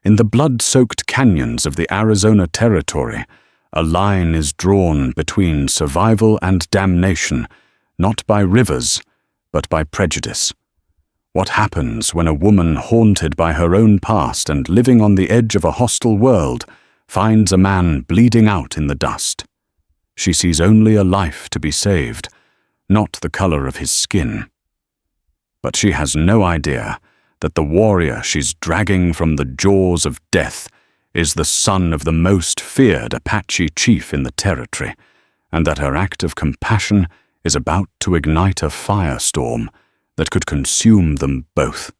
In the blood-soaked canyons of the Arizona Territory, a line is drawn between survival and damnation, not by rivers, but by prejudice. What happens when a woman haunted by her own past and living on the edge of a hostile world finds a man bleeding out in the dust? She sees only a life to be saved, not the color of his skin. But she has no idea that the warrior she's dragging from the jaws of death is the son of the most feared Apache chief in the territory, and that her act of compassion is about to ignite a firestorm that could consume them both.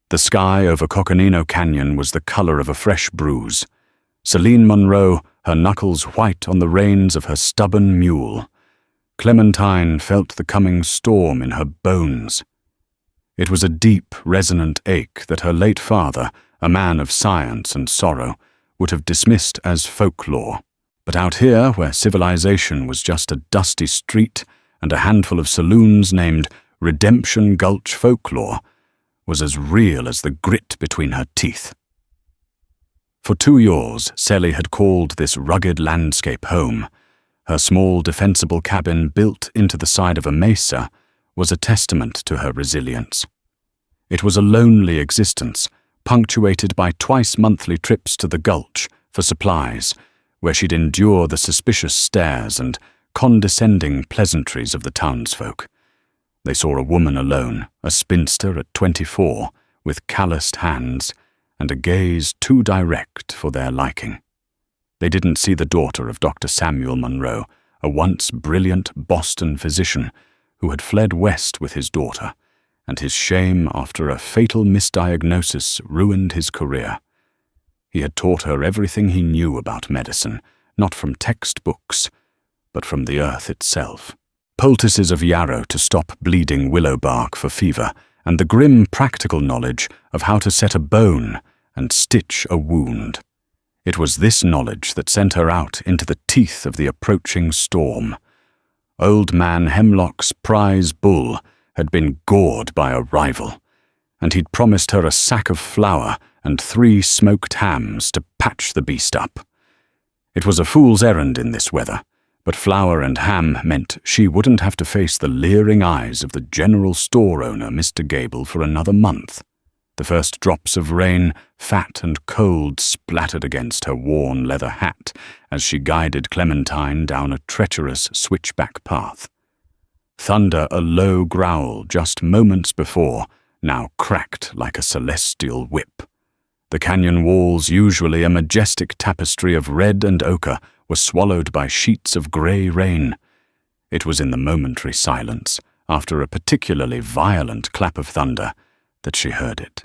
The sky over Coconino Canyon was the color of a fresh bruise. Celine Monroe, her knuckles white on the reins of her stubborn mule. Clementine felt the coming storm in her bones. It was a deep, resonant ache that her late father, a man of science and sorrow, would have dismissed as folklore. But out here, where civilization was just a dusty street and a handful of saloons named Redemption Gulch Folklore, was as real as the grit between her teeth. For 2 years, Sally had called this rugged landscape home. Her small, defensible cabin built into the side of a mesa was a testament to her resilience. It was a lonely existence, punctuated by twice-monthly trips to the gulch for supplies, where she'd endure the suspicious stares and condescending pleasantries of the townsfolk. They saw a woman alone, a spinster at 24, with calloused hands and a gaze too direct for their liking. They didn't see the daughter of Dr. Samuel Monroe, a once brilliant Boston physician who had fled west with his daughter, and his shame after a fatal misdiagnosis ruined his career. He had taught her everything he knew about medicine, not from textbooks, but from the earth itself. Poultices of yarrow to stop bleeding willow bark for fever, and the grim practical knowledge of how to set a bone and stitch a wound. It was this knowledge that sent her out into the teeth of the approaching storm. Old Man Hemlock's prize bull had been gored by a rival, and he'd promised her a sack of flour and 3 smoked hams to patch the beast up. It was a fool's errand in this weather, but flour and ham meant she wouldn't have to face the leering eyes of the general store owner, Mr. Gable, for another month. The first drops of rain, fat and cold, splattered against her worn leather hat as she guided Clementine down a treacherous switchback path. Thunder, a low growl just moments before, now cracked like a celestial whip. The canyon walls, usually a majestic tapestry of red and ochre, were swallowed by sheets of grey rain. It was in the momentary silence, after a particularly violent clap of thunder, that she heard it.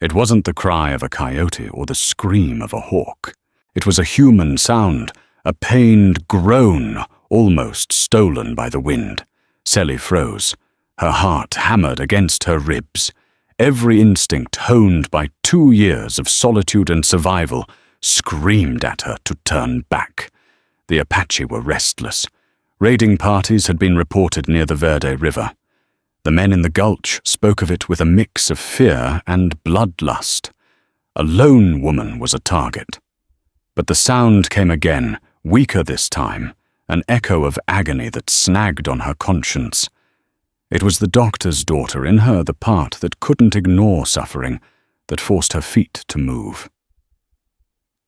It wasn't the cry of a coyote or the scream of a hawk. It was a human sound, a pained groan, almost stolen by the wind. Sally froze, her heart hammered against her ribs. Every instinct, honed by 2 years of solitude and survival, screamed at her to turn back. The Apache were restless. Raiding parties had been reported near the Verde River. The men in the gulch spoke of it with a mix of fear and bloodlust. A lone woman was a target. But the sound came again, weaker this time, an echo of agony that snagged on her conscience. It was the doctor's daughter, in her the part that couldn't ignore suffering, that forced her feet to move.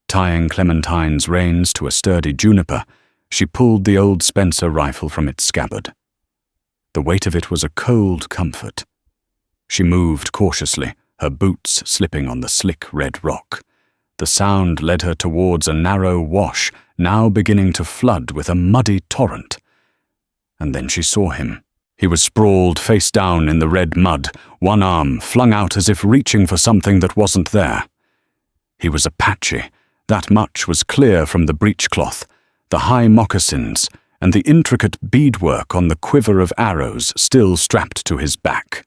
Tying Clementine's reins to a sturdy juniper, she pulled the old Spencer rifle from its scabbard. The weight of it was a cold comfort. She moved cautiously, her boots slipping on the slick red rock. The sound led her towards a narrow wash, now beginning to flood with a muddy torrent. And then she saw him. He was sprawled face down in the red mud, one arm flung out as if reaching for something that wasn't there. He was Apache. That much was clear from the breechcloth, the high moccasins, and the intricate beadwork on the quiver of arrows still strapped to his back.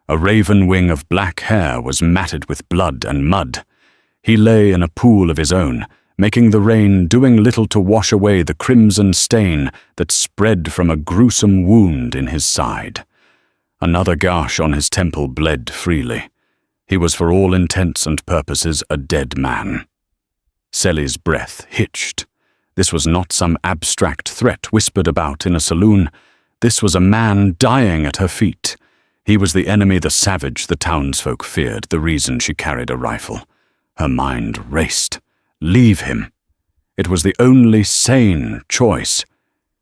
A raven wing of black hair was matted with blood and mud. He lay in a pool of his own, making the rain doing little to wash away the crimson stain that spread from a gruesome wound in his side. Another gash on his temple bled freely. He was for all intents and purposes a dead man. Selly's breath hitched. This was not some abstract threat whispered about in a saloon. This was a man dying at her feet. He was the enemy, the savage the townsfolk feared, the reason she carried a rifle. Her mind raced. Leave him. It was the only sane choice.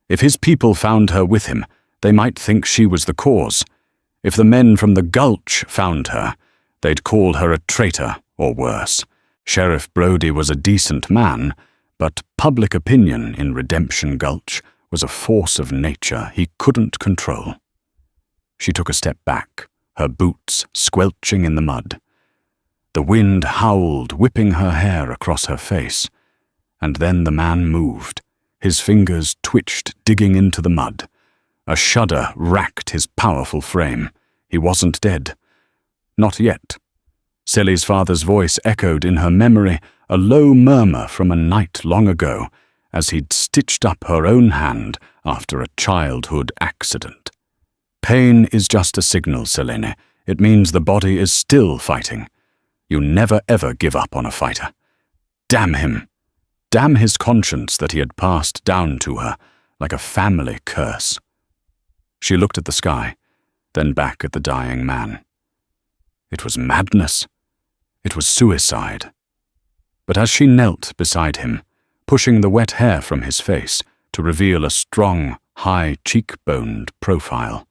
If his people found her with him, they might think she was the cause. If the men from the Gulch found her, they'd call her a traitor or worse. Sheriff Brody was a decent man, but public opinion in Redemption Gulch was a force of nature he couldn't control. She took a step back, her boots squelching in the mud. The wind howled, whipping her hair across her face. And then the man moved. His fingers twitched, digging into the mud. A shudder racked his powerful frame. He wasn't dead. Not yet. Selly's father's voice echoed in her memory, a low murmur from a night long ago, as he'd stitched up her own hand after a childhood accident. Pain is just a signal, Selene. It means the body is still fighting. You never ever give up on a fighter. Damn him. Damn his conscience that he had passed down to her like a family curse. She looked at the sky, then back at the dying man. It was madness. It was suicide. But as she knelt beside him, pushing the wet hair from his face to reveal a strong, high cheek-boned profile,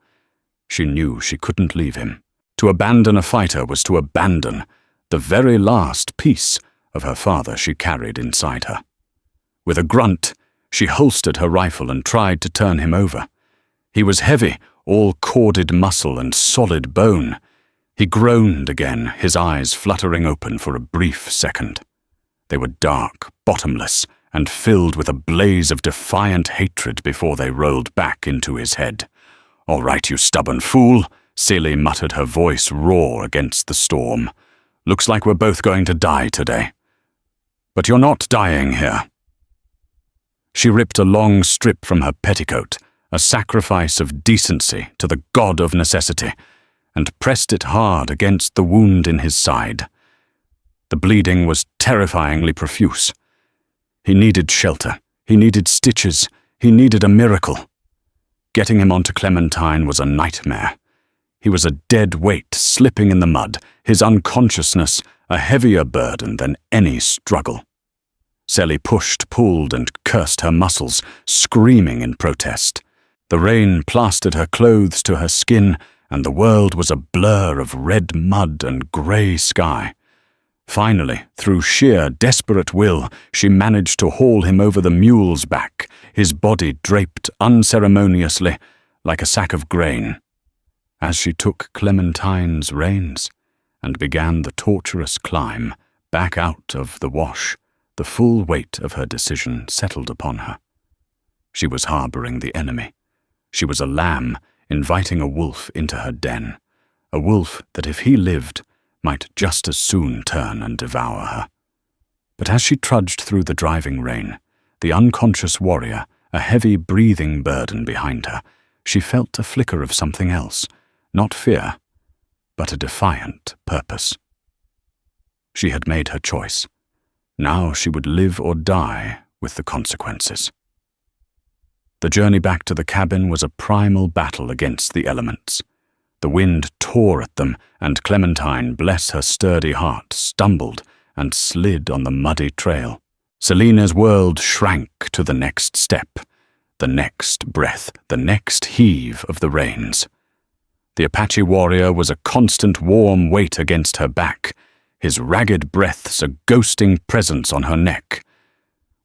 she knew she couldn't leave him. To abandon a fighter was to abandon the very last piece of her father she carried inside her. With a grunt, she holstered her rifle and tried to turn him over. He was heavy, all corded muscle and solid bone. He groaned again, his eyes fluttering open for a brief second. They were dark, bottomless, and filled with a blaze of defiant hatred before they rolled back into his head. "All right, you stubborn fool," Selly muttered, her voice raw against the storm. "Looks like we're both going to die today. But you're not dying here." She ripped a long strip from her petticoat, a sacrifice of decency to the god of necessity, and pressed it hard against the wound in his side. The bleeding was terrifyingly profuse. He needed shelter. He needed stitches. He needed a miracle. Getting him onto Clementine was a nightmare. He was a dead weight slipping in the mud, his unconsciousness a heavier burden than any struggle. Selly pushed, pulled, and cursed her muscles, screaming in protest. The rain plastered her clothes to her skin, and the world was a blur of red mud and grey sky. Finally, through sheer desperate will, she managed to haul him over the mule's back, his body draped unceremoniously like a sack of grain. As she took Clementine's reins and began the torturous climb back out of the wash, the full weight of her decision settled upon her. She was harboring the enemy. She was a lamb inviting a wolf into her den, a wolf that if he lived might just as soon turn and devour her. But as she trudged through the driving rain, the unconscious warrior, a heavy breathing burden behind her, she felt a flicker of something else, not fear, but a defiant purpose. She had made her choice. Now she would live or die with the consequences. The journey back to the cabin was a primal battle against the elements. The wind tore at them, and Clementine, bless her sturdy heart, stumbled and slid on the muddy trail. Selena's world shrank to the next step, the next breath, the next heave of the reins. The Apache warrior was a constant warm weight against her back, his ragged breaths a ghosting presence on her neck.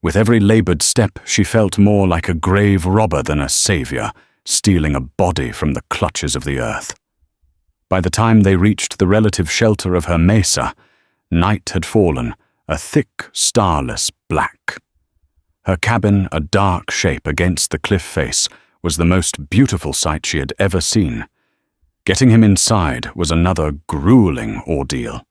With every labored step, she felt more like a grave robber than a savior, stealing a body from the clutches of the earth. By the time they reached the relative shelter of her mesa, night had fallen, a thick, starless black. Her cabin, a dark shape against the cliff face, was the most beautiful sight she had ever seen. Getting him inside was another grueling ordeal.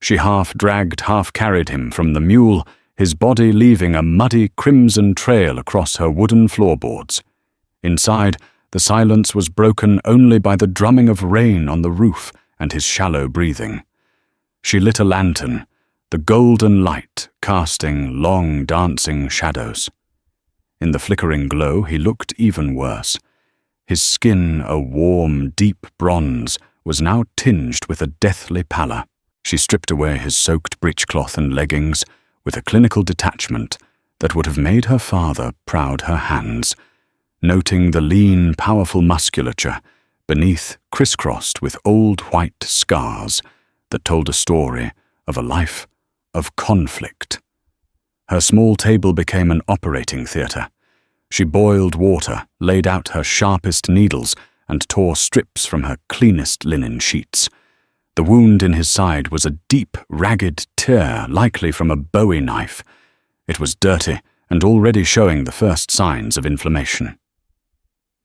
She half-dragged, half-carried him from the mule, his body leaving a muddy crimson trail across her wooden floorboards. Inside, the silence was broken only by the drumming of rain on the roof and his shallow breathing. She lit a lantern, the golden light casting long dancing shadows. In the flickering glow he looked even worse. His skin, a warm, deep bronze, was now tinged with a deathly pallor. She stripped away his soaked breechcloth and leggings with a clinical detachment that would have made her father proud her hands, noting the lean, powerful musculature beneath crisscrossed with old white scars that told a story of a life of conflict. Her small table became an operating theatre. She boiled water, laid out her sharpest needles, and tore strips from her cleanest linen sheets. The wound in his side was a deep, ragged tear, likely from a bowie knife. It was dirty and already showing the first signs of inflammation.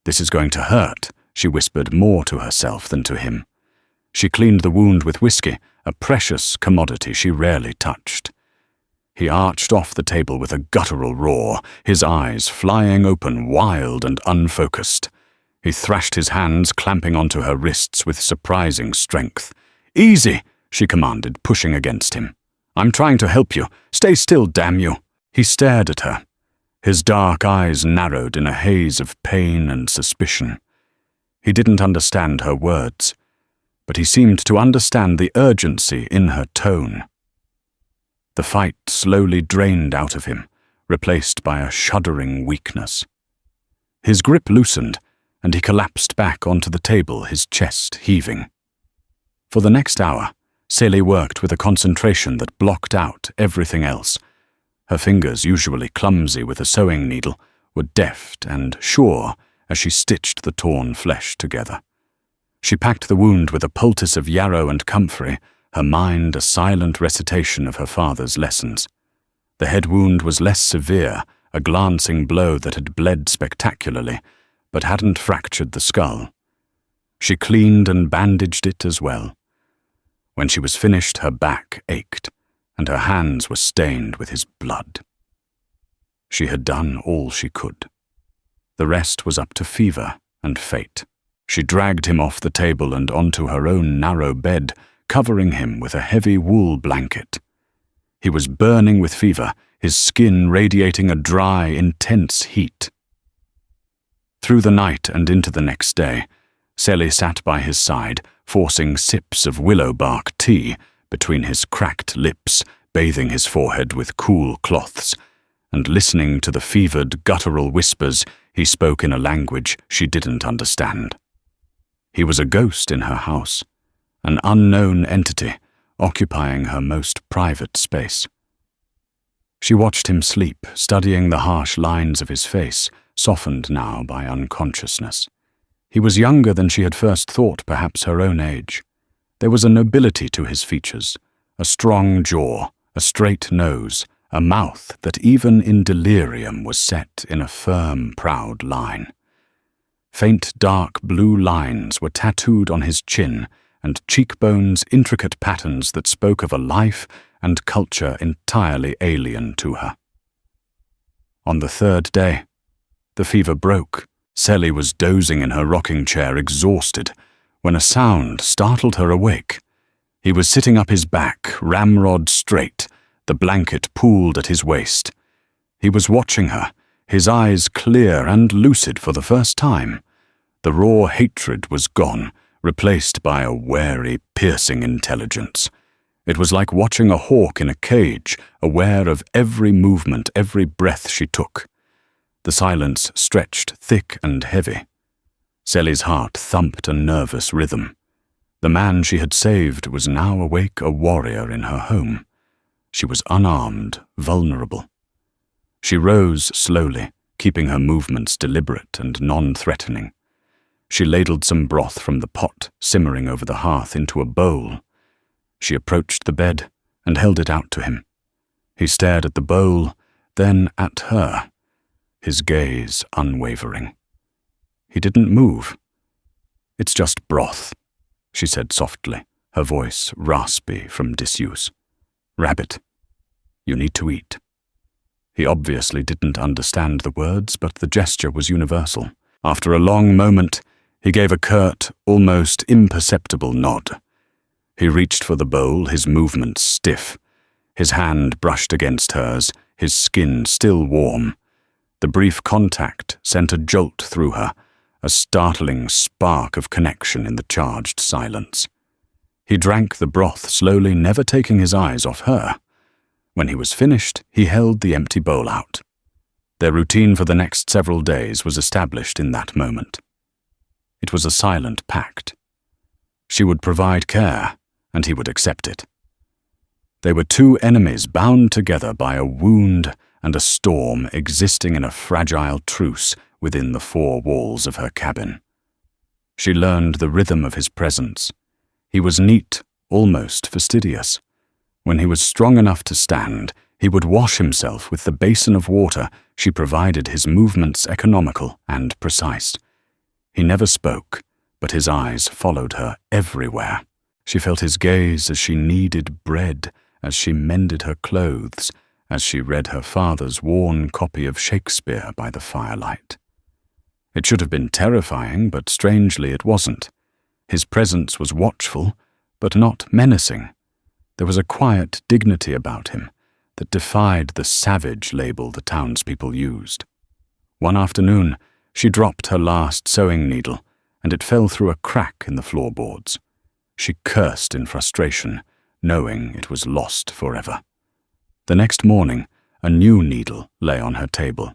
"This is going to hurt," she whispered more to herself than to him. She cleaned the wound with whiskey, a precious commodity she rarely touched. He arched off the table with a guttural roar, his eyes flying open, wild and unfocused. He thrashed his hands, clamping onto her wrists with surprising strength. "Easy," she commanded, pushing against him. "I'm trying to help you. Stay still, damn you." He stared at her. His dark eyes narrowed in a haze of pain and suspicion. He didn't understand her words, but he seemed to understand the urgency in her tone. The fight slowly drained out of him, replaced by a shuddering weakness. His grip loosened, and he collapsed back onto the table, his chest heaving. For the next hour, Celie worked with a concentration that blocked out everything else. Her fingers, usually clumsy with a sewing needle, were deft and sure as she stitched the torn flesh together. She packed the wound with a poultice of yarrow and comfrey, her mind a silent recitation of her father's lessons. The head wound was less severe, a glancing blow that had bled spectacularly, but hadn't fractured the skull. She cleaned and bandaged it as well. When she was finished, her back ached, and her hands were stained with his blood. She had done all she could. The rest was up to fever and fate. She dragged him off the table and onto her own narrow bed, covering him with a heavy wool blanket. He was burning with fever, his skin radiating a dry, intense heat. Through the night and into the next day, Celie sat by his side, forcing sips of willow bark tea between his cracked lips, bathing his forehead with cool cloths, and listening to the fevered, guttural whispers he spoke in a language she didn't understand. He was a ghost in her house, an unknown entity occupying her most private space. She watched him sleep, studying the harsh lines of his face, softened now by unconsciousness. He was younger than she had first thought, perhaps her own age. There was a nobility to his features, a strong jaw, a straight nose, a mouth that even in delirium was set in a firm, proud line. Faint dark blue lines were tattooed on his chin, and cheekbones intricate patterns that spoke of a life and culture entirely alien to her. On the third day, the fever broke. Celie was dozing in her rocking chair, exhausted, when a sound startled her awake. He was sitting up his back, ramrod straight, the blanket pooled at his waist. He was watching her, his eyes clear and lucid for the first time. The raw hatred was gone, replaced by a wary, piercing intelligence. It was like watching a hawk in a cage, aware of every movement, every breath she took. The silence stretched thick and heavy. Celie's heart thumped a nervous rhythm. The man she had saved was now awake, a warrior in her home. She was unarmed, vulnerable. She rose slowly, keeping her movements deliberate and non-threatening. She ladled some broth from the pot simmering over the hearth into a bowl. She approached the bed and held it out to him. He stared at the bowl, then at her, his gaze unwavering. He didn't move. "It's just broth," she said softly, her voice raspy from disuse. "Rabbit, you need to eat." He obviously didn't understand the words, but the gesture was universal. After a long moment, he gave a curt, almost imperceptible nod. He reached for the bowl, his movements stiff. His hand brushed against hers, his skin still warm. The brief contact sent a jolt through her, a startling spark of connection in the charged silence. He drank the broth slowly, never taking his eyes off her. When he was finished, he held the empty bowl out. Their routine for the next several days was established in that moment. It was a silent pact. She would provide care, and he would accept it. They were two enemies bound together by a wound and a storm existing in a fragile truce within the four walls of her cabin. She learned the rhythm of his presence. He was neat, almost fastidious. When he was strong enough to stand, he would wash himself with the basin of water she provided, his movements economical and precise. He never spoke, but his eyes followed her everywhere. She felt his gaze as she kneaded bread, as she mended her clothes, as she read her father's worn copy of Shakespeare by the firelight. It should have been terrifying, but strangely it wasn't. His presence was watchful, but not menacing. There was a quiet dignity about him that defied the savage label the townspeople used. One afternoon, she dropped her last sewing needle, and it fell through a crack in the floorboards. She cursed in frustration, knowing it was lost forever. The next morning, a new needle lay on her table.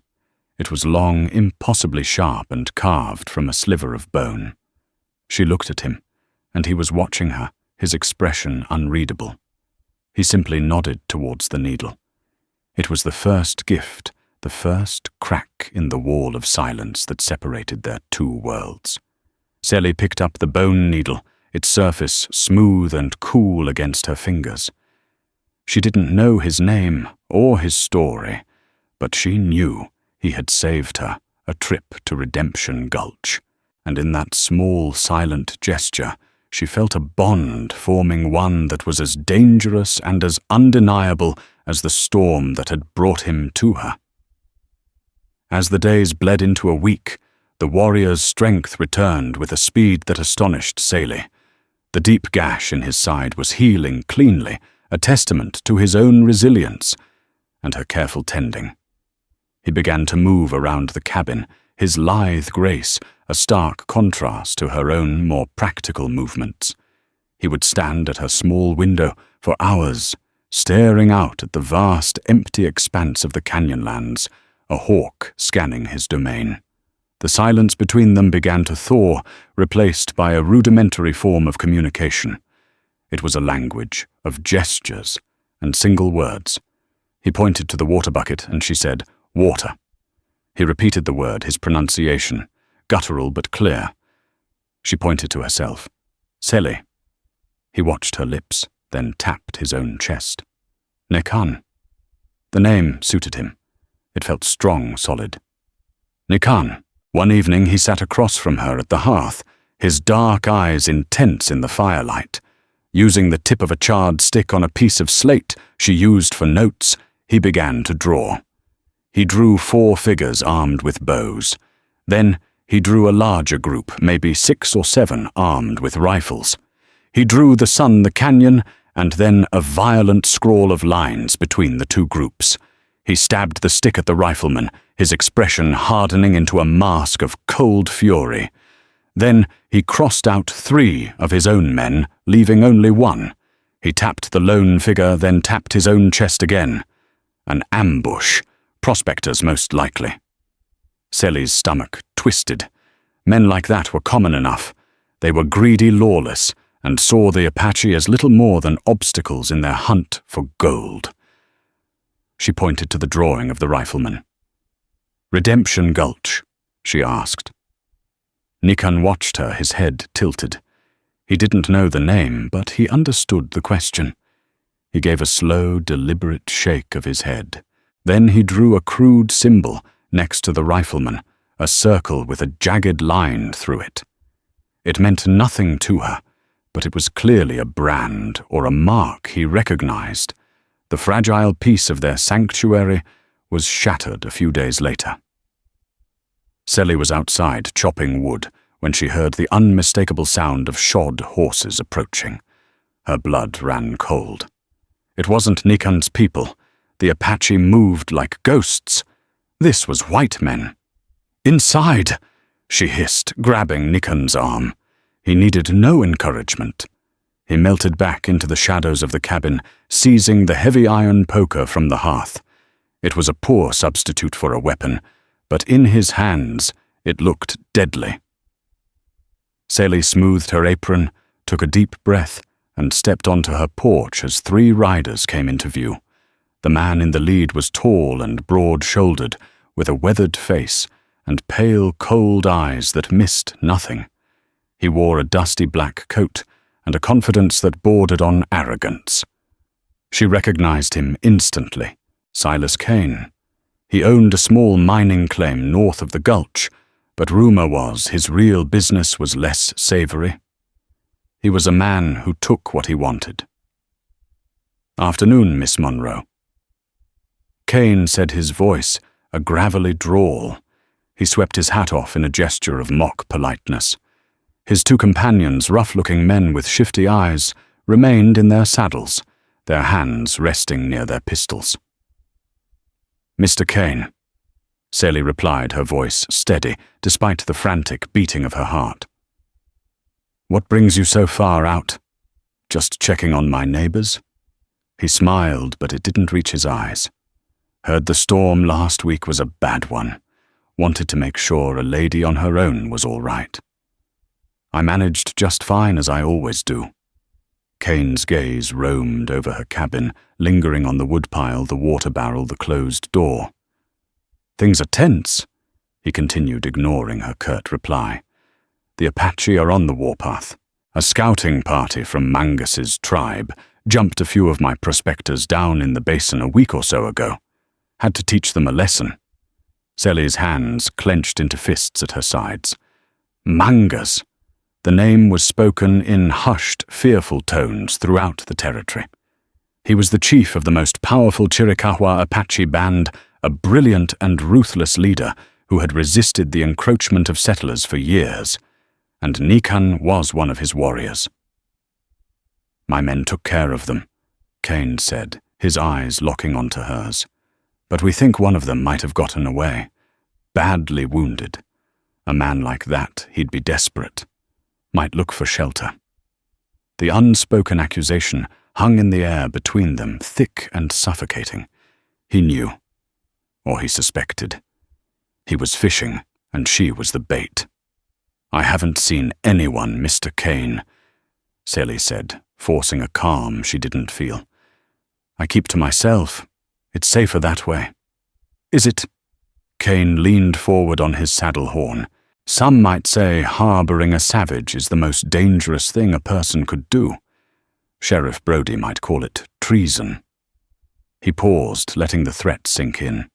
It was long, impossibly sharp, and carved from a sliver of bone. She looked at him, and he was watching her, his expression unreadable. He simply nodded towards the needle. It was the first gift, the first crack in the wall of silence that separated their two worlds. Sally picked up the bone needle, its surface smooth and cool against her fingers. She didn't know his name or his story, but she knew he had saved her a trip to Redemption Gulch, and in that small, silent gesture, she felt a bond forming, one that was as dangerous and as undeniable as the storm that had brought him to her. As the days bled into a week, the warrior's strength returned with a speed that astonished Sally. The deep gash in his side was healing cleanly, a testament to his own resilience and her careful tending. He began to move around the cabin, his lithe grace a stark contrast to her own more practical movements. He would stand at her small window for hours, staring out at the vast, empty expanse of the canyonlands, a hawk scanning his domain. The silence between them began to thaw, replaced by a rudimentary form of communication. It was a language of gestures and single words. He pointed to the water bucket and she said, "Water." He repeated the word, his pronunciation, guttural but clear. She pointed to herself. "Sally." He watched her lips, then tapped his own chest. "Nikan." The name suited him. It felt strong, solid. Nikan. One evening he sat across from her at the hearth, his dark eyes intense in the firelight. Using the tip of a charred stick on a piece of slate she used for notes, he began to draw. He drew 4 figures armed with bows. Then he drew a larger group, maybe 6 or 7, armed with rifles. He drew the sun, the canyon, and then a violent scrawl of lines between the two groups. He stabbed the stick at the rifleman, his expression hardening into a mask of cold fury. Then he crossed out 3 of his own men, leaving only 1. He tapped the lone figure, then tapped his own chest again. An ambush. Prospectors, most likely. Sally's stomach twisted. Men like that were common enough. They were greedy, lawless, and saw the Apache as little more than obstacles in their hunt for gold. She pointed to the drawing of the rifleman. "Redemption Gulch?" she asked. Nikan watched her, his head tilted. He didn't know the name, but he understood the question. He gave a slow, deliberate shake of his head. Then he drew a crude symbol next to the rifleman, a circle with a jagged line through it. It meant nothing to her, but it was clearly a brand or a mark he recognized. The fragile piece of their sanctuary was shattered a few days later. Sally was outside chopping wood when she heard the unmistakable sound of shod horses approaching. Her blood ran cold. It wasn't Nikan's people. The Apache moved like ghosts. This was white men. "Inside!" she hissed, grabbing Nikan's arm. He needed no encouragement. He melted back into the shadows of the cabin, seizing the heavy iron poker from the hearth. It was a poor substitute for a weapon, but in his hands it looked deadly. Sally smoothed her apron, took a deep breath, and stepped onto her porch as 3 riders came into view. The man in the lead was tall and broad-shouldered, with a weathered face and pale, cold eyes that missed nothing. He wore a dusty black coat and a confidence that bordered on arrogance. She recognized him instantly. Silas Kane. He owned a small mining claim north of the gulch, but rumor was his real business was less savory. He was a man who took what he wanted. "Afternoon, Miss Monroe." Kane said, his voice a gravelly drawl. He swept his hat off in a gesture of mock politeness. His 2 companions, rough-looking men with shifty eyes, remained in their saddles, their hands resting near their pistols. "Mr. Kane," Sally replied, her voice steady, despite the frantic beating of her heart. "What brings you so far out? Just checking on my neighbors?" He smiled, but it didn't reach his eyes. "Heard the storm last week was a bad one. Wanted to make sure a lady on her own was all right." "I managed just fine, as I always do." Kane's gaze roamed over her cabin, lingering on the woodpile, the water barrel, the closed door. "Things are tense," he continued, ignoring her curt reply. "The Apache are on the warpath. A scouting party from Mangus's tribe jumped a few of my prospectors down in the basin a week or so ago. Had to teach them a lesson." Sally's hands clenched into fists at her sides. Mangas. The name was spoken in hushed, fearful tones throughout the territory. He was the chief of the most powerful Chiricahua Apache band, a brilliant and ruthless leader who had resisted the encroachment of settlers for years, and Nikan was one of his warriors. "My men took care of them," Kane said, his eyes locking onto hers. "But we think one of them might have gotten away. Badly wounded. A man like that, he'd be desperate. Might look for shelter." The unspoken accusation hung in the air between them, thick and suffocating. He knew. Or he suspected. He was fishing, and she was the bait. "I haven't seen anyone, Mr. Kane," Sally said, forcing a calm she didn't feel. "I keep to myself. It's safer that way." "Is it?" Kane leaned forward on his saddle horn. "Some might say harboring a savage is the most dangerous thing a person could do. Sheriff Brody might call it treason." He paused, letting the threat sink in.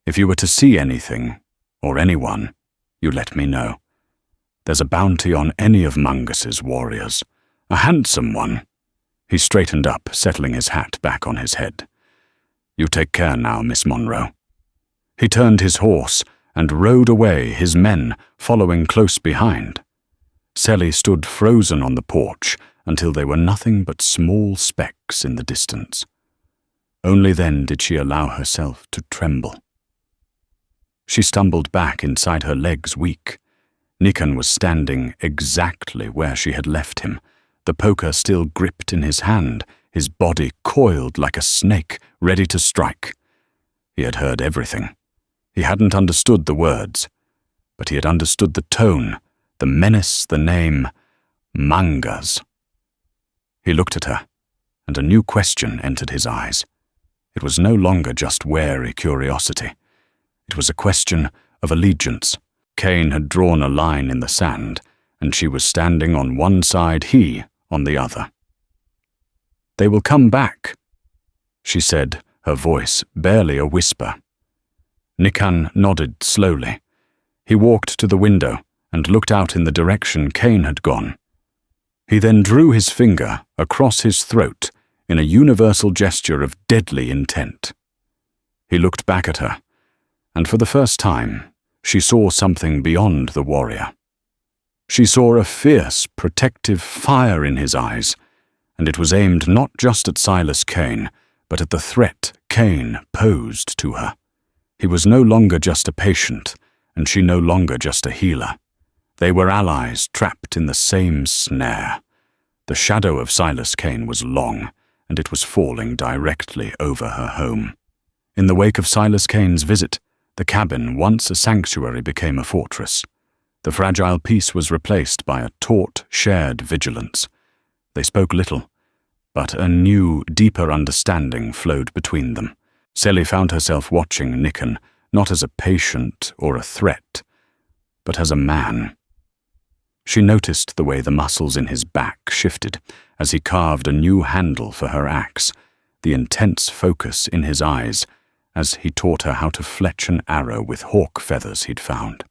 "If you were to see anything, or anyone, you let me know. There's a bounty on any of Mangus's warriors. A handsome one." He straightened up, settling his hat back on his head. "You take care now, Miss Monroe." He turned his horse and rode away, his men following close behind. Sally stood frozen on the porch until they were nothing but small specks in the distance. Only then did she allow herself to tremble. She stumbled back inside, her legs weak. Nikan was standing exactly where she had left him, the poker still gripped in his hand, his body coiled like a snake, ready to strike. He had heard everything. He hadn't understood the words, but he had understood the tone, the menace, the name, Mangas. He looked at her, and a new question entered his eyes. It was no longer just wary curiosity. It was a question of allegiance. Kane had drawn a line in the sand, and she was standing on one side, he on the other. "They will come back," she said, her voice barely a whisper. Nikan nodded slowly. He walked to the window and looked out in the direction Kane had gone. He then drew his finger across his throat in a universal gesture of deadly intent. He looked back at her, and for the first time, she saw something beyond the warrior. She saw a fierce, protective fire in his eyes, and it was aimed not just at Silas Kane, but at the threat Kane posed to her. He was no longer just a patient, and she no longer just a healer. They were allies trapped in the same snare. The shadow of Silas Kane was long, and it was falling directly over her home. In the wake of Silas Kane's visit, the cabin, once a sanctuary, became a fortress. The fragile peace was replaced by a taut, shared vigilance. They spoke little, but a new, deeper understanding flowed between them. Sally found herself watching Nikan, not as a patient or a threat, but as a man. She noticed the way the muscles in his back shifted as he carved a new handle for her axe, the intense focus in his eyes as he taught her how to fletch an arrow with hawk feathers he'd found.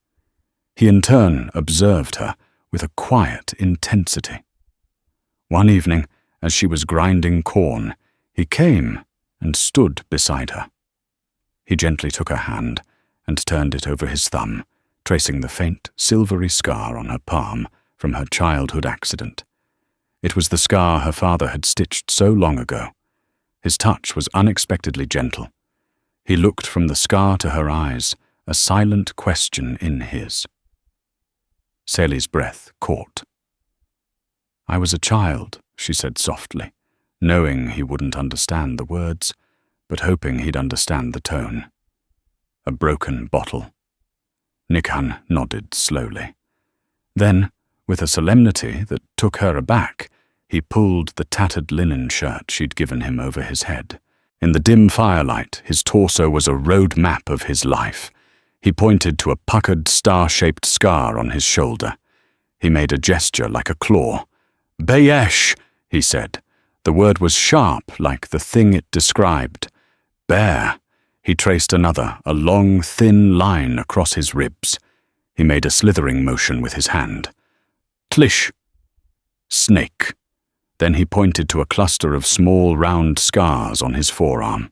He in turn observed her with a quiet intensity. One evening, as she was grinding corn, he came and stood beside her. He gently took her hand and turned it over his thumb, tracing the faint, silvery scar on her palm from her childhood accident. It was the scar her father had stitched so long ago. His touch was unexpectedly gentle. He looked from the scar to her eyes, a silent question in his. Sally's breath caught. "I was a child," she said softly, knowing he wouldn't understand the words, but hoping he'd understand the tone. "A broken bottle." Nikan nodded slowly. Then, with a solemnity that took her aback, he pulled the tattered linen shirt she'd given him over his head. In the dim firelight, his torso was a road map of his life. He pointed to a puckered, star-shaped scar on his shoulder. He made a gesture like a claw. "Bayesh," he said. The word was sharp, like the thing it described. "Bear." He traced another, a long, thin line across his ribs. He made a slithering motion with his hand. "Tlish." "Snake." Then he pointed to a cluster of small, round scars on his forearm.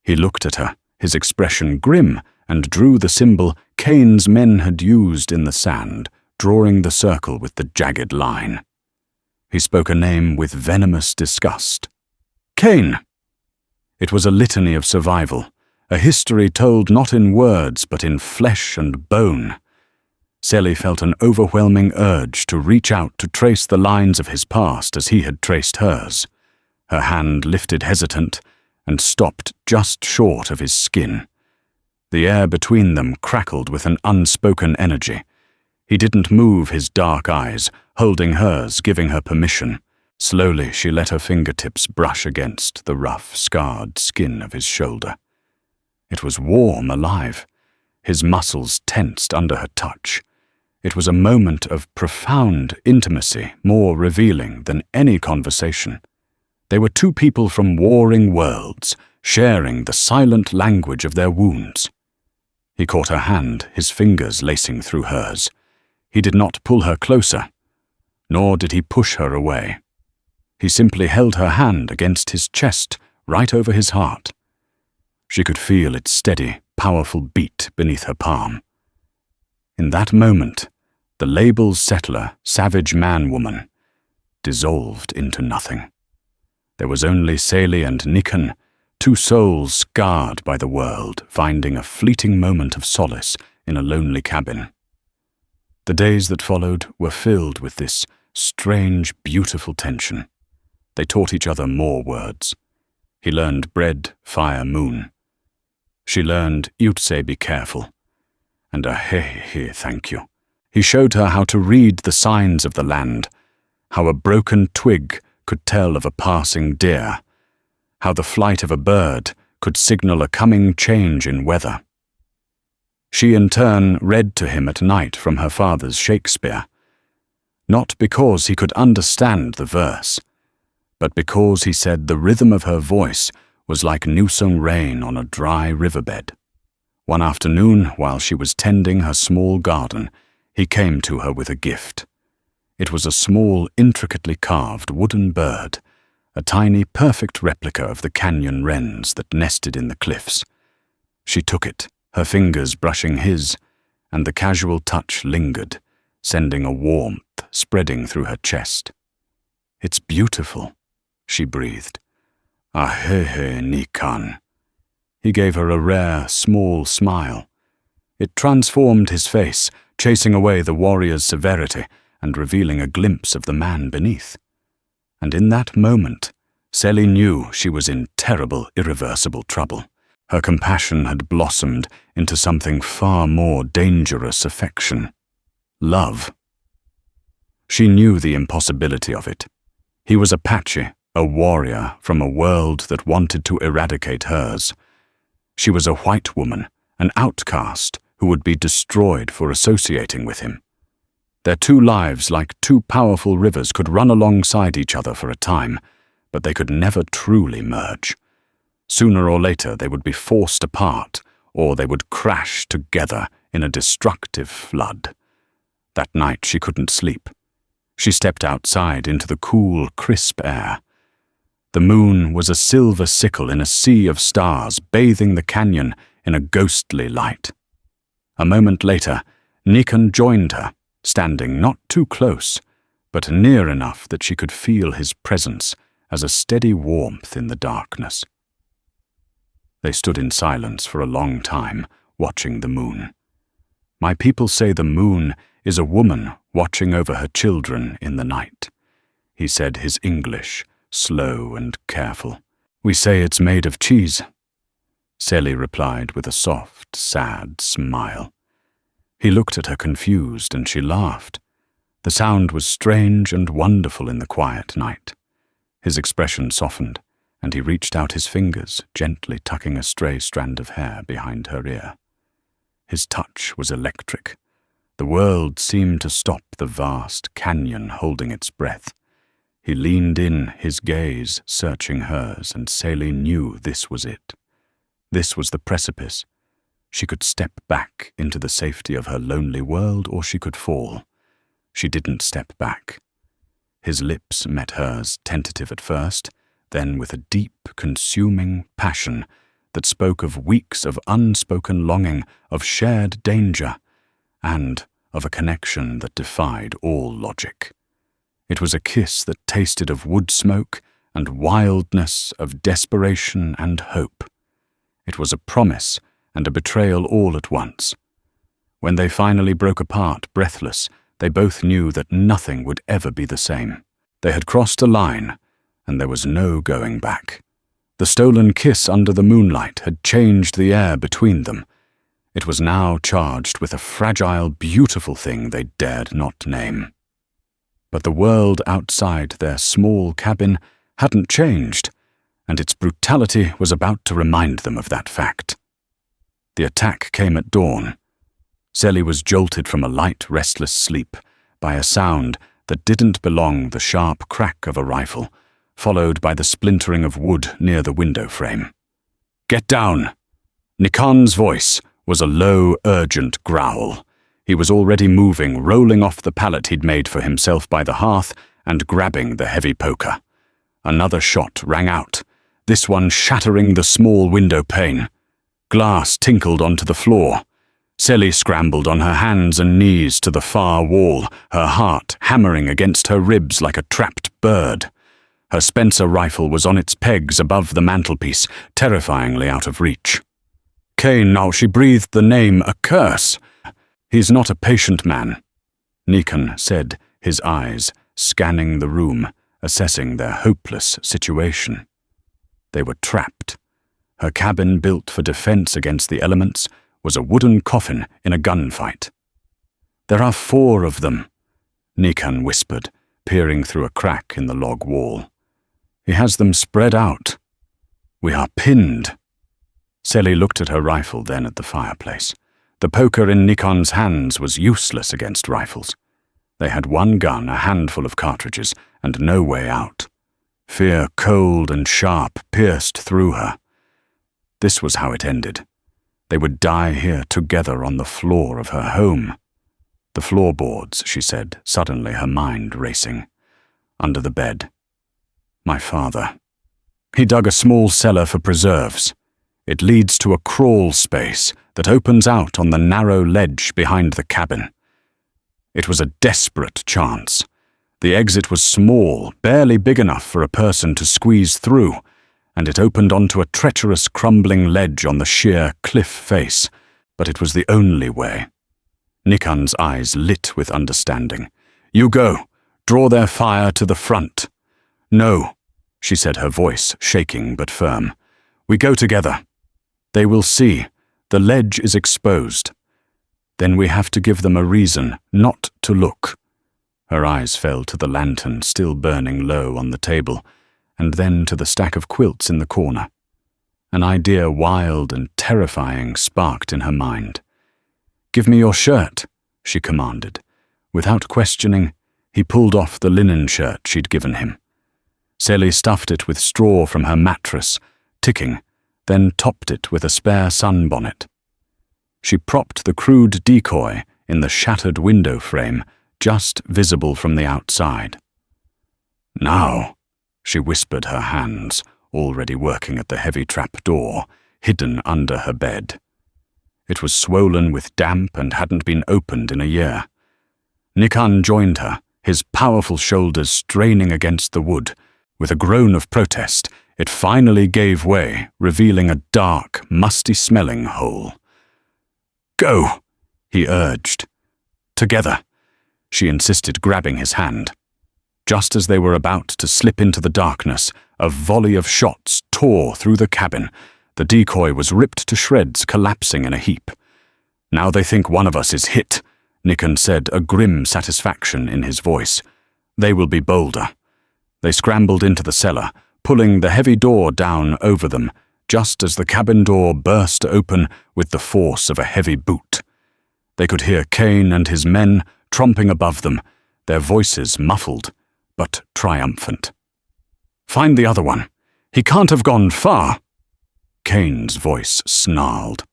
He looked at her, his expression grim, and drew the symbol Kane's men had used in the sand, drawing the circle with the jagged line. He spoke a name with venomous disgust. "Kane!" It was a litany of survival, a history told not in words but in flesh and bone. Sally felt an overwhelming urge to reach out to trace the lines of his past as he had traced hers. Her hand lifted hesitant and stopped just short of his skin. The air between them crackled with an unspoken energy. He didn't move his dark eyes, holding hers, giving her permission. Slowly she let her fingertips brush against the rough, scarred skin of his shoulder. It was warm, alive. His muscles tensed under her touch. It was a moment of profound intimacy, more revealing than any conversation. They were two people from warring worlds, sharing the silent language of their wounds. He caught her hand, his fingers lacing through hers. He did not pull her closer, nor did he push her away. He simply held her hand against his chest, right over his heart. She could feel its steady, powerful beat beneath her palm. In that moment, the label's settler, savage man-woman, dissolved into nothing. There was only Sally and Nikan, two souls scarred by the world, finding a fleeting moment of solace in a lonely cabin. The days that followed were filled with this strange, beautiful tension. They taught each other more words. He learned bread, fire, moon. She learned Yutse, be careful, and a he, thank you. He showed her how to read the signs of the land, how a broken twig could tell of a passing deer, how the flight of a bird could signal a coming change in weather. She in turn read to him at night from her father's Shakespeare, not because he could understand the verse, but because he said the rhythm of her voice was like new-sung rain on a dry riverbed. One afternoon, while she was tending her small garden, he came to her with a gift. It was a small, intricately carved wooden bird, a tiny, perfect replica of the canyon wrens that nested in the cliffs. She took it, her fingers brushing his, and the casual touch lingered, sending a warmth spreading through her chest. "It's beautiful," she breathed. Ahehe, Nikan. He gave her a rare, small smile. It transformed his face, chasing away the warrior's severity and revealing a glimpse of the man beneath. And in that moment, Sally knew she was in terrible, irreversible trouble. Her compassion had blossomed into something far more dangerous affection. Love. She knew the impossibility of it. He was Apache, a warrior from a world that wanted to eradicate hers. She was a white woman, an outcast who would be destroyed for associating with him. Their two lives, like two powerful rivers, could run alongside each other for a time, but they could never truly merge. Sooner or later they would be forced apart, or they would crash together in a destructive flood. That night she couldn't sleep. She stepped outside into the cool, crisp air. The moon was a silver sickle in a sea of stars, bathing the canyon in a ghostly light. A moment later, Nikan joined her, standing not too close, but near enough that she could feel his presence as a steady warmth in the darkness. They stood in silence for a long time, watching the moon. My people say the moon is a woman watching over her children in the night, he said, his English slow and careful. We say it's made of cheese. Sally replied with a soft, sad smile. He looked at her confused, and she laughed. The sound was strange and wonderful in the quiet night. His expression softened, and he reached out his fingers, gently tucking a stray strand of hair behind her ear. His touch was electric. The world seemed to stop, the vast canyon holding its breath. He leaned in, his gaze searching hers, and Sally knew this was it. This was the precipice. She could step back into the safety of her lonely world, or she could fall. She didn't step back. His lips met hers, tentative at first, then with a deep, consuming passion that spoke of weeks of unspoken longing, of shared danger, and of a connection that defied all logic. It was a kiss that tasted of wood smoke and wildness, of desperation and hope. It was a promise and a betrayal all at once. When they finally broke apart, breathless, they both knew that nothing would ever be the same. They had crossed a line, and there was no going back. The stolen kiss under the moonlight had changed the air between them. It was now charged with a fragile, beautiful thing they dared not name. But the world outside their small cabin hadn't changed, and its brutality was about to remind them of that fact. The attack came at dawn. Sally was jolted from a light, restless sleep by a sound that didn't belong, the sharp crack of a rifle, followed by the splintering of wood near the window frame. "Get down!" Nikan's voice was a low, urgent growl. He was already moving, rolling off the pallet he'd made for himself by the hearth and grabbing the heavy poker. Another shot rang out, this one shattering the small window pane. Glass tinkled onto the floor. Sally scrambled on her hands and knees to the far wall, her heart hammering against her ribs like a trapped bird. Her Spencer rifle was on its pegs above the mantelpiece, terrifyingly out of reach. Kane, now she breathed the name, a curse. "He's not a patient man," Nikan said, his eyes scanning the room, assessing their hopeless situation. They were trapped. Her cabin, built for defense against the elements, was a wooden coffin in a gunfight. "There are 4 of them," Nikan whispered, peering through a crack in the log wall. "He has them spread out. We are pinned." Sally looked at her rifle, then at the fireplace. The poker in Nikan's hands was useless against rifles. They had one gun, a handful of cartridges, and no way out. Fear, cold and sharp, pierced through her. This was how it ended. They would die here together on the floor of her home. "The floorboards," she said, suddenly her mind racing. "Under the bed. My father. He dug a small cellar for preserves. It leads to a crawl space that opens out on the narrow ledge behind the cabin. It was a desperate chance. The exit was small, barely big enough for a person to squeeze through, and it opened onto a treacherous, crumbling ledge on the sheer cliff face, but it was the only way. Nikan's eyes lit with understanding. "You go. Draw their fire to the front." "No," she said, her voice shaking but firm. "We go together. They will see. The ledge is exposed. Then we have to give them a reason not to look." Her eyes fell to the lantern still burning low on the table, and then to the stack of quilts in the corner. An idea wild and terrifying sparked in her mind. "Give me your shirt," she commanded. Without questioning, he pulled off the linen shirt she'd given him. Sally stuffed it with straw from her mattress, ticking, then topped it with a spare sunbonnet. She propped the crude decoy in the shattered window frame, just visible from the outside. "Now," she whispered, her hands already working at the heavy trap door, hidden under her bed. It was swollen with damp and hadn't been opened in a year. Nikan joined her, his powerful shoulders straining against the wood. With a groan of protest, it finally gave way, revealing a dark, musty-smelling hole. "Go," he urged. "Together," she insisted, grabbing his hand. Just as they were about to slip into the darkness, a volley of shots tore through the cabin. The decoy was ripped to shreds, collapsing in a heap. "Now they think one of us is hit," Nikan said, a grim satisfaction in his voice. "They will be bolder." They scrambled into the cellar, pulling the heavy door down over them, just as the cabin door burst open with the force of a heavy boot. They could hear Kane and his men tromping above them, their voices muffled, but triumphant. "Find the other one. He can't have gone far." Kane's voice snarled.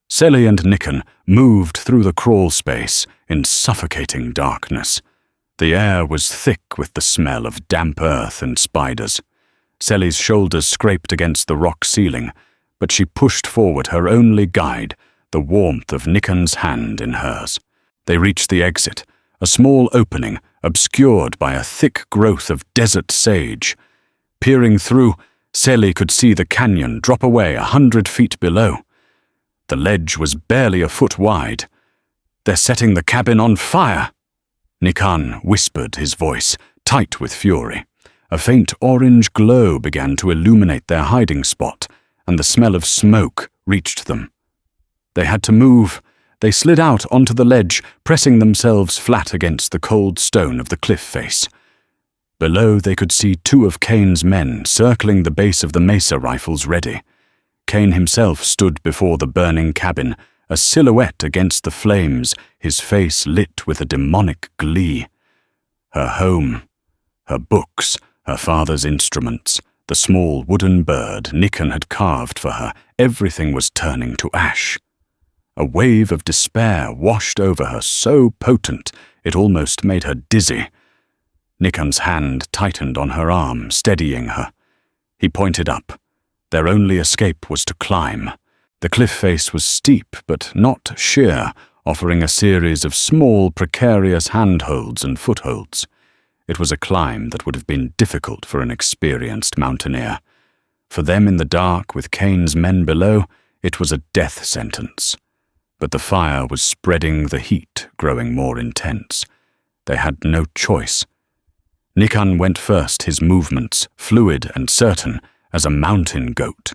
Sally and Nikan moved through the crawl space in suffocating darkness. The air was thick with the smell of damp earth and spiders. Sally's shoulders scraped against the rock ceiling, but she pushed forward her only guide, the warmth of Nikan's hand in hers. They reached the exit, a small opening obscured by a thick growth of desert sage. Peering through, Sally could see the canyon drop away 100 feet below. The ledge was barely a foot wide. "They're setting the cabin on fire!" Nikan whispered, his voice tight with fury. A faint orange glow began to illuminate their hiding spot, and the smell of smoke reached them. They had to move. They slid out onto the ledge, pressing themselves flat against the cold stone of the cliff face. Below they could see 2 of Kane's men circling the base of the mesa rifles ready. Kane himself stood before the burning cabin, a silhouette against the flames, his face lit with a demonic glee. Her home, her books, her father's instruments, the small wooden bird Nikan had carved for her, everything was turning to ash. A wave of despair washed over her, so potent it almost made her dizzy. Nikan's hand tightened on her arm, steadying her. He pointed up. Their only escape was to climb. The cliff face was steep but not sheer, offering a series of small, precarious handholds and footholds. It was a climb that would have been difficult for an experienced mountaineer. For them in the dark, with Kane's men below, it was a death sentence. But the fire was spreading, the heat growing more intense. They had no choice. Nikan went first, his movements fluid and certain as a mountain goat.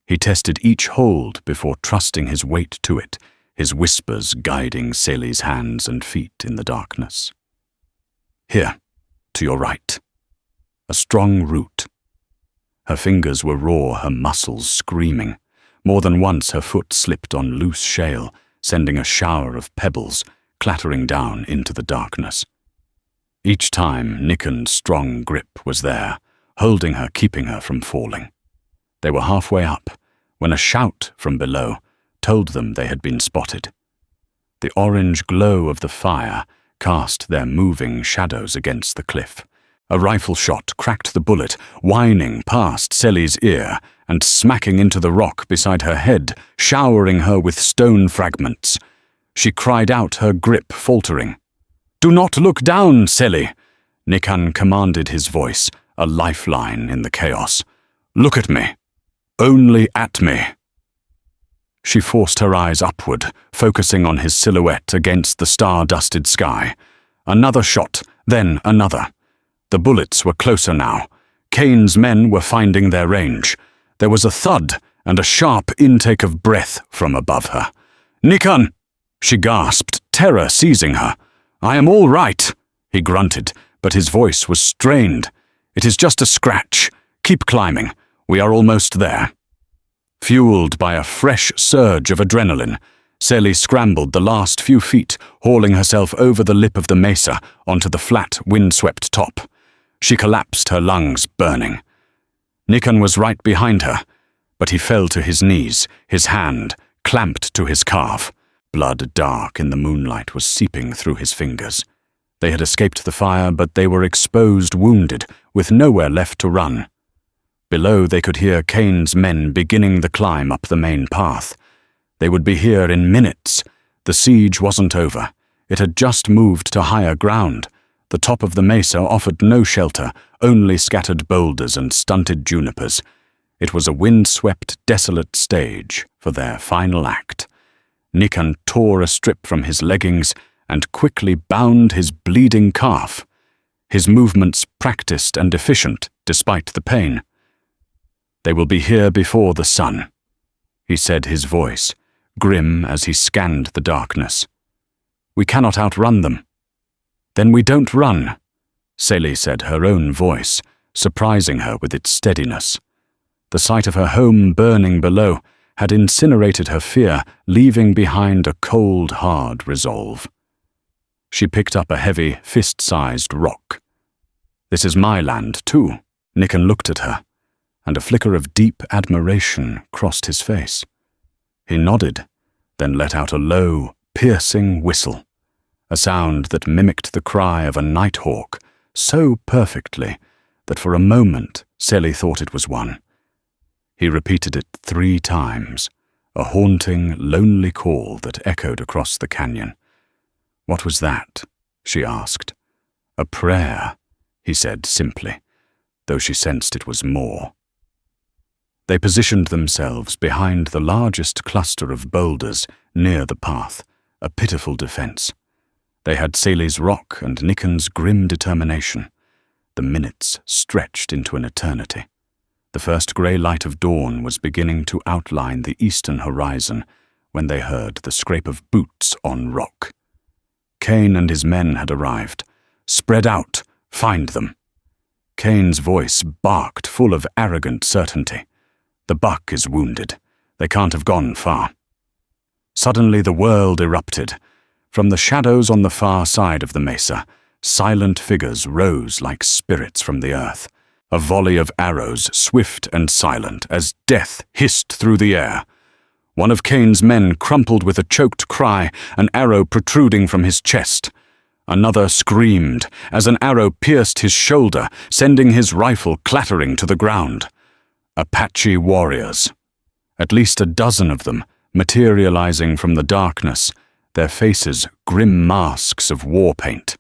He tested each hold before trusting his weight to it, his whispers guiding Sally's hands and feet in the darkness. "Here, to your right." A strong root. Her fingers were raw, her muscles screaming. More than once her foot slipped on loose shale, sending a shower of pebbles clattering down into the darkness. Each time Nikan's strong grip was there, holding her, keeping her from falling. They were halfway up, when a shout from below told them they had been spotted. The orange glow of the fire cast their moving shadows against the cliff. A rifle shot cracked the bullet, whining past Sally's ear and smacking into the rock beside her head, showering her with stone fragments. She cried out, her grip faltering. "Do not look down, Sally!" Nikan commanded his voice, a lifeline in the chaos. "Look at me. Only at me." She forced her eyes upward, focusing on his silhouette against the star-dusted sky. Another shot, then another. The bullets were closer now. Kane's men were finding their range. There was a thud and a sharp intake of breath from above her. "Nikan!" she gasped, terror seizing her. "I am all right," he grunted, but his voice was strained. "It is just a scratch. Keep climbing. We are almost there." Fueled by a fresh surge of adrenaline, Sally scrambled the last few feet, hauling herself over the lip of the mesa onto the flat, windswept top. She collapsed, her lungs burning. Nikan was right behind her, but he fell to his knees, his hand clamped to his calf. Blood dark in the moonlight was seeping through his fingers. They had escaped the fire, but they were exposed, wounded, with nowhere left to run. Below they could hear Kane's men beginning the climb up the main path. They would be here in minutes. The siege wasn't over. It had just moved to higher ground. The top of the mesa offered no shelter, only scattered boulders and stunted junipers. It was a windswept, desolate stage for their final act. Nikan tore a strip from his leggings and quickly bound his bleeding calf. His movements practiced and efficient, despite the pain. "They will be here before the sun," he said, his voice grim as he scanned the darkness. "We cannot outrun them." "Then we don't run," Sally said, her own voice surprising her with its steadiness. The sight of her home burning below had incinerated her fear, leaving behind a cold, hard resolve. She picked up a heavy, fist-sized rock. "This is my land, too." Nikan looked at her, and a flicker of deep admiration crossed his face. He nodded, then let out a low, piercing whistle, a sound that mimicked the cry of a nighthawk so perfectly that for a moment Sally thought it was one. He repeated it 3 times, a haunting, lonely call that echoed across the canyon. "What was that?" she asked. "A prayer," he said simply, though she sensed it was more. They positioned themselves behind the largest cluster of boulders near the path, a pitiful defense. They had Sally's rock and Nikan's grim determination. The minutes stretched into an eternity. The first grey light of dawn was beginning to outline the eastern horizon when they heard the scrape of boots on rock. Kane and his men had arrived. "Spread out! Find them!" Kane's voice barked, full of arrogant certainty. "The buck is wounded. They can't have gone far." Suddenly the world erupted. From the shadows on the far side of the mesa, silent figures rose like spirits from the earth. A volley of arrows, swift and silent, as death hissed through the air. One of Kane's men crumpled with a choked cry, an arrow protruding from his chest. Another screamed as an arrow pierced his shoulder, sending his rifle clattering to the ground. Apache warriors. At least a dozen of them, materializing from the darkness, their faces grim masks of war paint.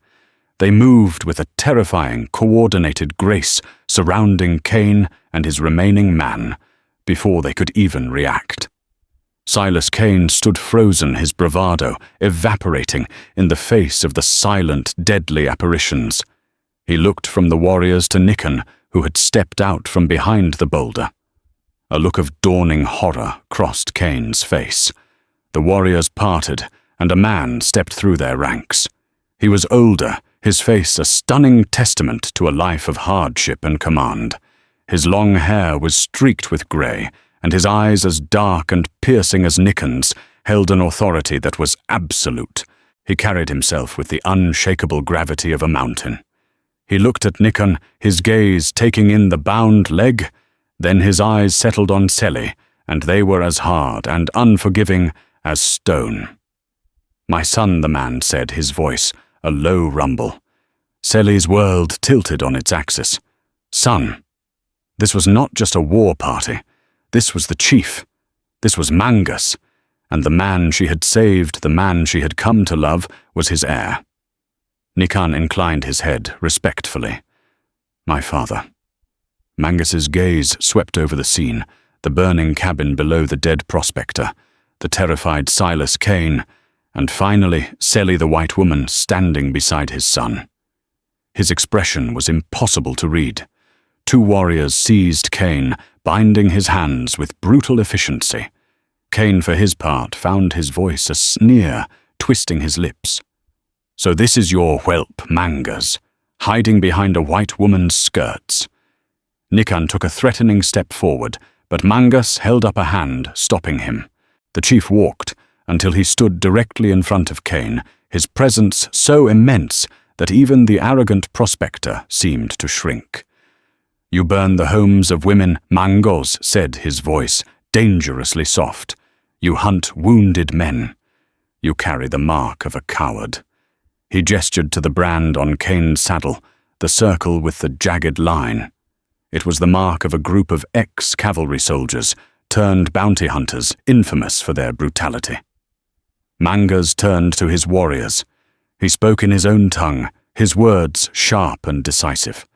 They moved with a terrifying, coordinated grace, surrounding Kane and his remaining man, before they could even react. Silas Kane stood frozen, his bravado evaporating in the face of the silent, deadly apparitions. He looked from the warriors to Nikan, who had stepped out from behind the boulder. A look of dawning horror crossed Kane's face. The warriors parted, and a man stepped through their ranks. He was older, his face a stunning testament to a life of hardship and command. His long hair was streaked with grey, and his eyes, as dark and piercing as Nikan's, held an authority that was absolute. He carried himself with the unshakable gravity of a mountain. He looked at Nikan, his gaze taking in the bound leg. Then his eyes settled on Sally, and they were as hard and unforgiving as stone. "My son," the man said, his voice a low rumble. Sally's world tilted on its axis. "Son." This was not just a war party. This was the chief. This was Mangus, and the man she had saved, the man she had come to love, was his heir. Nikan inclined his head respectfully. My father. Mangus's gaze swept over the scene, the burning cabin below the dead prospector, the terrified Silas Kane, and finally Sally the white woman standing beside his son. His expression was impossible to read. Two warriors seized Kane, binding his hands with brutal efficiency. Kane, for his part, found his voice a sneer, twisting his lips. So this is your whelp, Mangus, hiding behind a white woman's skirts. Nikan took a threatening step forward, but Mangus held up a hand, stopping him. The chief walked until he stood directly in front of Kane, his presence so immense that even the arrogant prospector seemed to shrink. You burn the homes of women, Mangus, said his voice, dangerously soft. You hunt wounded men. You carry the mark of a coward. He gestured to the brand on Kane's saddle, the circle with the jagged line. It was the mark of a group of ex-cavalry soldiers, turned bounty hunters, infamous for their brutality. Mangus turned to his warriors. He spoke in his own tongue, his words sharp and decisive.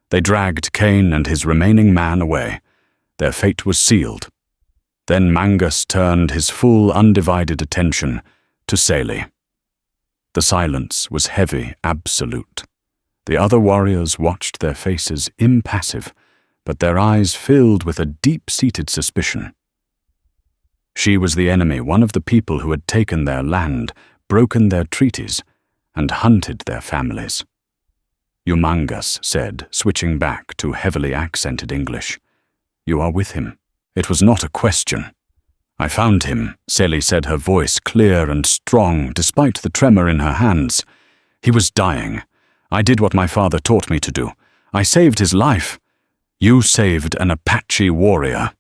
They dragged Kane and his remaining man away. Their fate was sealed. Then Mangus turned his full, undivided attention to Sally. The silence was heavy, absolute. The other warriors watched, their faces impassive, but their eyes filled with a deep-seated suspicion. She was the enemy, one of the people who had taken their land, broken their treaties, and hunted their families. You, Mangus said, switching back to heavily accented English. You are with him. It was not a question. I found him, Sally said, her voice clear and strong despite the tremor in her hands. He was dying. I did what my father taught me to do. I saved his life. You saved an Apache warrior.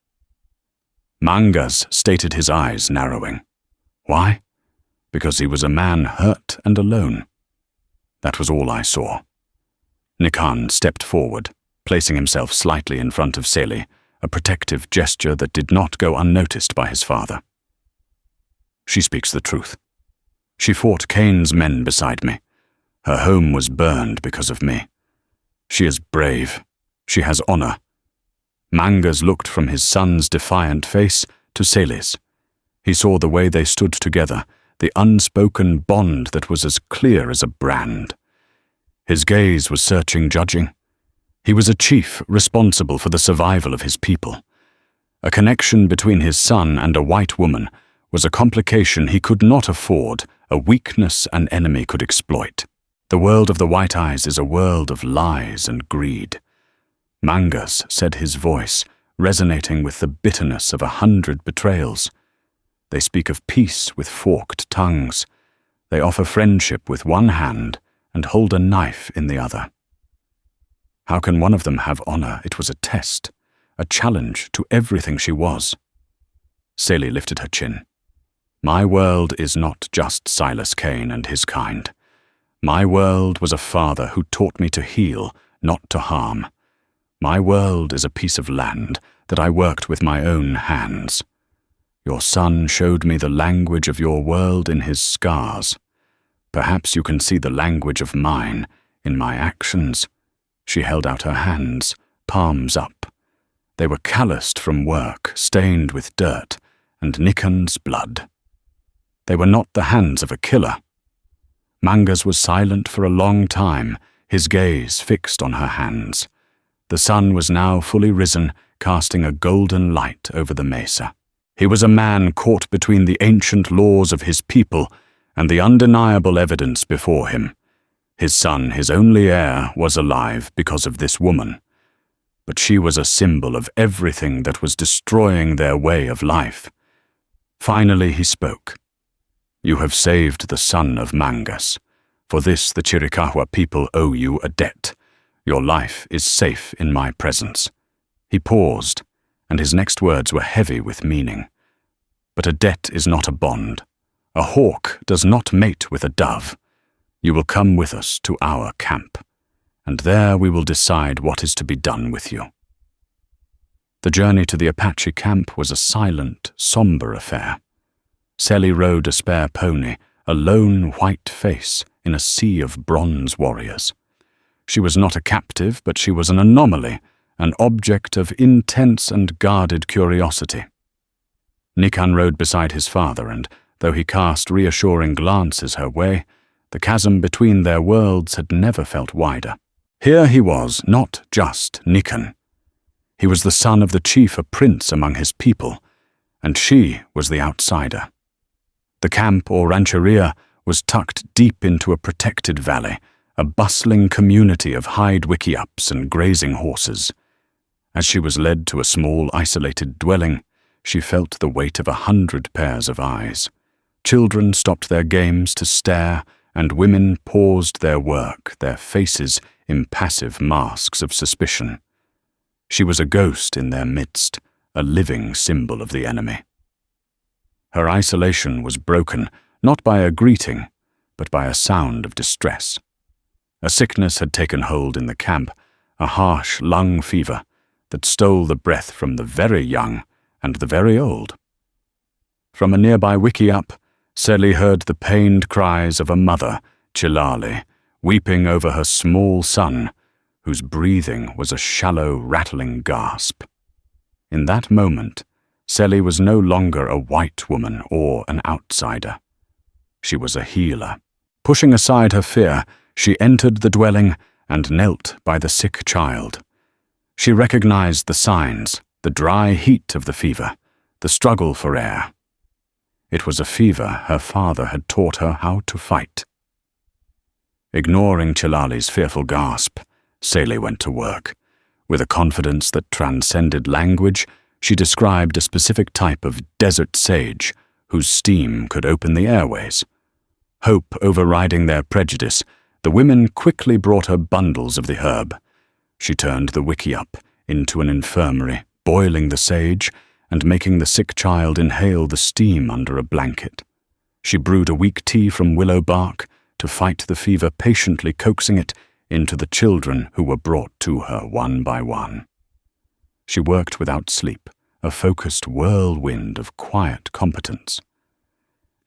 Mangus stated, his eyes narrowing. Why? Because he was a man hurt and alone. That was all I saw. Nikan stepped forward, placing himself slightly in front of Sally, a protective gesture that did not go unnoticed by his father. She speaks the truth. She fought Kane's men beside me. Her home was burned because of me. She is brave. She has honor. Mangus looked from his son's defiant face to Sally's. He saw the way they stood together, the unspoken bond that was as clear as a brand. His gaze was searching, judging. He was a chief responsible for the survival of his people. A connection between his son and a white woman was a complication he could not afford, a weakness an enemy could exploit. The world of the White Eyes is a world of lies and greed. Mangus said, his voice resonating with the bitterness of 100 betrayals. They speak of peace with forked tongues. They offer friendship with one hand and hold a knife in the other. How can one of them have honor? It was a test, a challenge to everything she was. Sally lifted her chin. My world is not just Silas Kane and his kind. My world was a father who taught me to heal, not to harm. My world is a piece of land that I worked with my own hands. Your son showed me the language of your world in his scars. Perhaps you can see the language of mine in my actions. She held out her hands, palms up. They were calloused from work, stained with dirt, and Nikan's blood. They were not the hands of a killer. Mangus was silent for a long time, his gaze fixed on her hands. The sun was now fully risen, casting a golden light over the mesa. He was a man caught between the ancient laws of his people and the undeniable evidence before him. His son, his only heir, was alive because of this woman. But she was a symbol of everything that was destroying their way of life. Finally he spoke. You have saved the son of Mangus. For this the Chiricahua people owe you a debt. Your life is safe in my presence. He paused, and his next words were heavy with meaning. But a debt is not a bond. A hawk does not mate with a dove. You will come with us to our camp, and there we will decide what is to be done with you. The journey to the Apache camp was a silent, somber affair. Sally rode a spare pony, a lone white face in a sea of bronze warriors. She was not a captive, but she was an anomaly, an object of intense and guarded curiosity. Nikan rode beside his father, and though he cast reassuring glances her way, the chasm between their worlds had never felt wider. Here he was, not just Nikan. He was the son of the chief, a prince among his people, and she was the outsider. The camp, or rancheria, was tucked deep into a protected valley, a bustling community of hide wickiups and grazing horses. As she was led to a small, isolated dwelling, she felt the weight of 100 pairs of eyes. Children stopped their games to stare, and women paused their work, their faces impassive masks of suspicion. She was a ghost in their midst, a living symbol of the enemy. Her isolation was broken, not by a greeting, but by a sound of distress. A sickness had taken hold in the camp, a harsh lung fever that stole the breath from the very young and the very old. From a nearby wickiup, Seli heard the pained cries of a mother, Chilali, weeping over her small son, whose breathing was a shallow, rattling gasp. In that moment, Seli was no longer a white woman or an outsider. She was a healer. Pushing aside her fear, she entered the dwelling and knelt by the sick child. She recognized the signs, the dry heat of the fever, the struggle for air. It was a fever her father had taught her how to fight. Ignoring Chilali's fearful gasp, Seli went to work. With a confidence that transcended language, she described a specific type of desert sage whose steam could open the airways. Hope overriding their prejudice, the women quickly brought her bundles of the herb. She turned the wickiup into an infirmary, boiling the sage and making the sick child inhale the steam under a blanket. She brewed a weak tea from willow bark to fight the fever, patiently coaxing it into the children who were brought to her one by one. She worked without sleep, a focused whirlwind of quiet competence.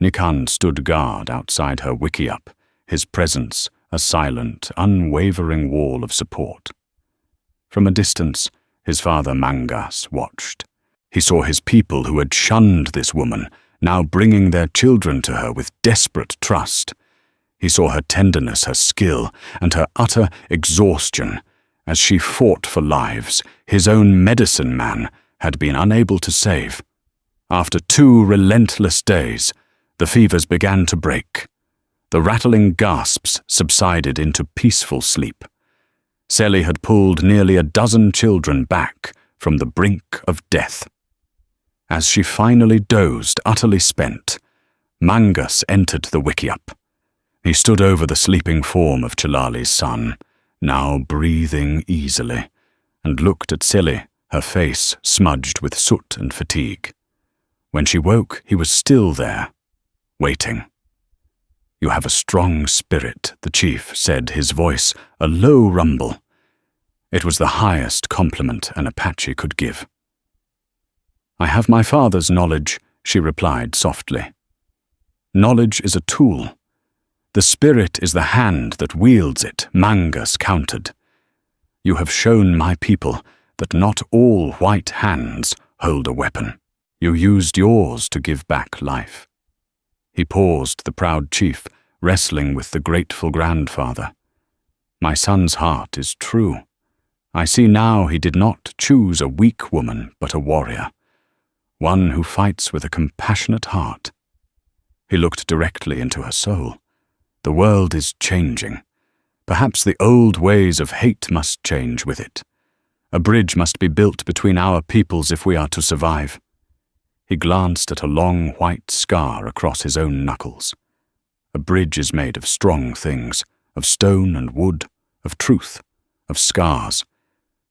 Nikan stood guard outside her wickiup, his presence a silent, unwavering wall of support. From a distance, his father Mangas watched. He saw his people who had shunned this woman now bringing their children to her with desperate trust. He saw her tenderness, her skill, and her utter exhaustion as she fought for lives his own medicine man had been unable to save. After 2 relentless days, the fevers began to break. The rattling gasps subsided into peaceful sleep. Seli had pulled nearly a dozen children back from the brink of death. As she finally dozed, utterly spent, Mangas entered the wickiup. He stood over the sleeping form of Chilali's son, now breathing easily, and looked at Seli, her face smudged with soot and fatigue. When she woke, he was still there, waiting. "You have a strong spirit," the chief said, his voice a low rumble. It was the highest compliment an Apache could give. "I have my father's knowledge," she replied softly. "Knowledge is a tool. The spirit is the hand that wields it," Mangas countered. "You have shown my people that not all white hands hold a weapon. You used yours to give back life." He paused, the proud chief, wrestling with the grateful grandfather. "My son's heart is true. I see now he did not choose a weak woman, but a warrior, one who fights with a compassionate heart." He looked directly into her soul. "The world is changing. Perhaps the old ways of hate must change with it. A bridge must be built between our peoples if we are to survive." He glanced at a long white scar across his own knuckles. A bridge is made of strong things, of stone and wood, of truth, of scars.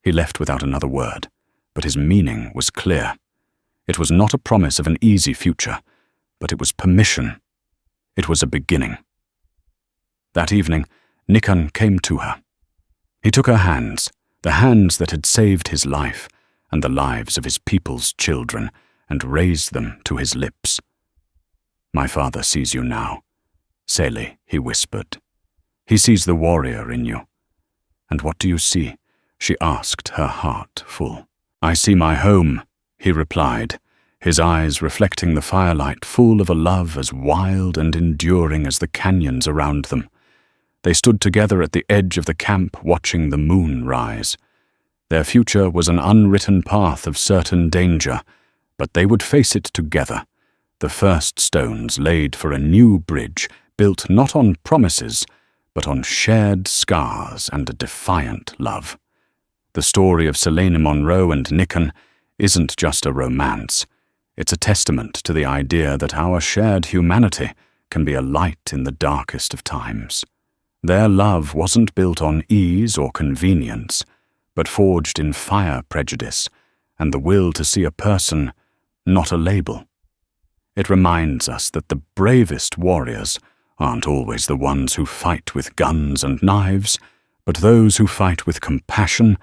He left without another word, but his meaning was clear. It was not a promise of an easy future, but it was permission. It was a beginning. That evening, Nikan came to her. He took her hands, the hands that had saved his life and the lives of his people's children, and raised them to his lips. "My father sees you now. Seli," he whispered. He sees the warrior in you. And what do you see? She asked, her heart full. I see my home, he replied, his eyes reflecting the firelight, full of a love as wild and enduring as the canyons around them. They stood together at the edge of the camp, watching the moon rise. Their future was an unwritten path of certain danger, but they would face it together, the first stones laid for a new bridge, built not on promises, but on shared scars and a defiant love. The story of Selene Monroe and Nikon isn't just a romance. It's a testament to the idea that our shared humanity can be a light in the darkest of times. Their love wasn't built on ease or convenience, but forged in fire prejudice and the will to see a person, not a label. It reminds us that the bravest warriors aren't always the ones who fight with guns and knives, but those who fight with compassion,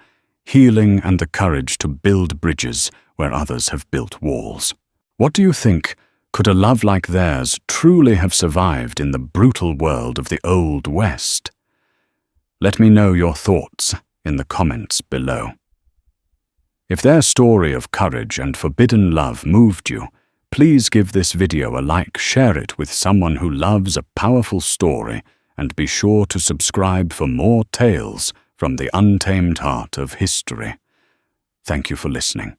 healing, and the courage to build bridges where others have built walls. What do you think? Could a love like theirs truly have survived in the brutal world of the Old West? Let me know your thoughts in the comments below. If their story of courage and forbidden love moved you, please give this video a like, share it with someone who loves a powerful story, and be sure to subscribe for more tales from the untamed heart of history. Thank you for listening.